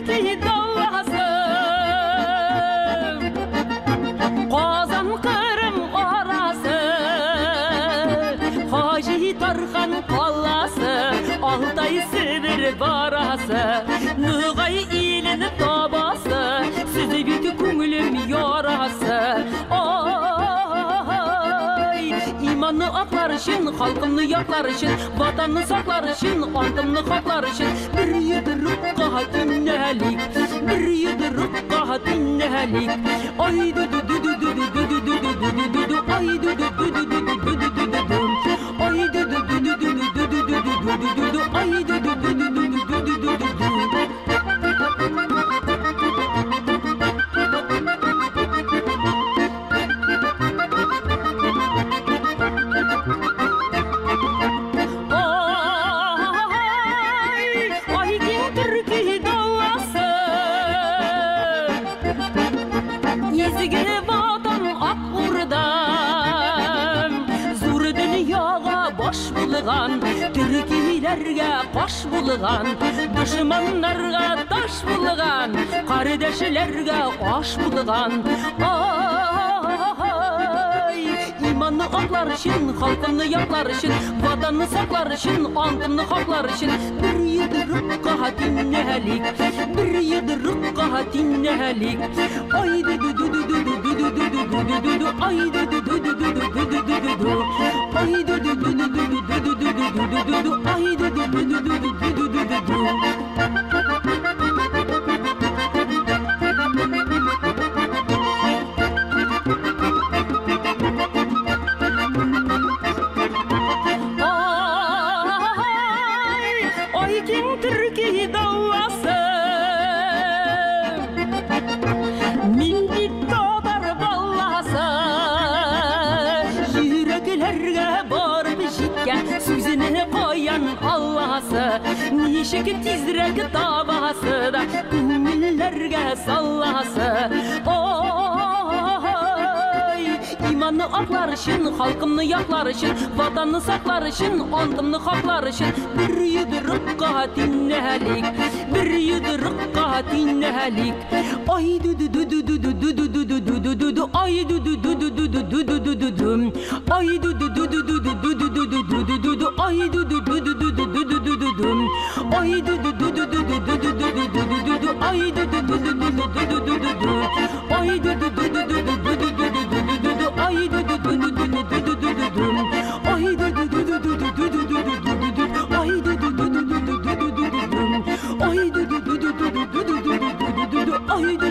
Türkiye davası Kazan Kırım orası Hacı Tarhan Kallası Altay Sibir barası Nıgay ilini tabası Sizi bütün kümülüm yarası İmanı aklar için, halkımını yaklar için Vatanını saklar için, antımını haklar için Bir yuduruk dinlelik Bir yuduruk dinlelik Ay du du du du du du du du du du du du Ay du du du du du du du du du du Ay du du du du du du du du du du du Ay du du du du du du du du du Türkiye'lerge baş bulgan, düşmanlarga taş bulgan, kardeşlerge aş bulgan. Ay, imanını aklar için, halkını yaklar için, vatanını saklar için, antını haklar için bir yuduruk dinlelik, bir yuduruk dinlelik. Ay du du du du du du du du du du du ay du du du du du du du du du ay du du du du du du du du du du ay du du du du du du du du Ay kim Türkiye davası Milli dağlar ballası Yüreklerge barıp jitken Sözüne koyan Allah'sı Nişik tizrek tabası da Ümillerge sallası İmanını aklar için, halkımını yaklar için Vatanını saklar için, antımını haklar için Bir yuduruk dinlelik Bir yuduruk dinlelik Ay du du du du du du du du du du du du du Ay du du du du du du du du du du du Ay du du du du du du du du du du du du du Ay du du du du du du du du du du du Ay du du du du du du du du du du du du Ay du du du du du du du du du du Ay du du du du du du du du du du du Ay du du du du du du du du du Ay du du du du du du du du du du Ay du du du du du du du du du Ay du du du du du du du du Ay du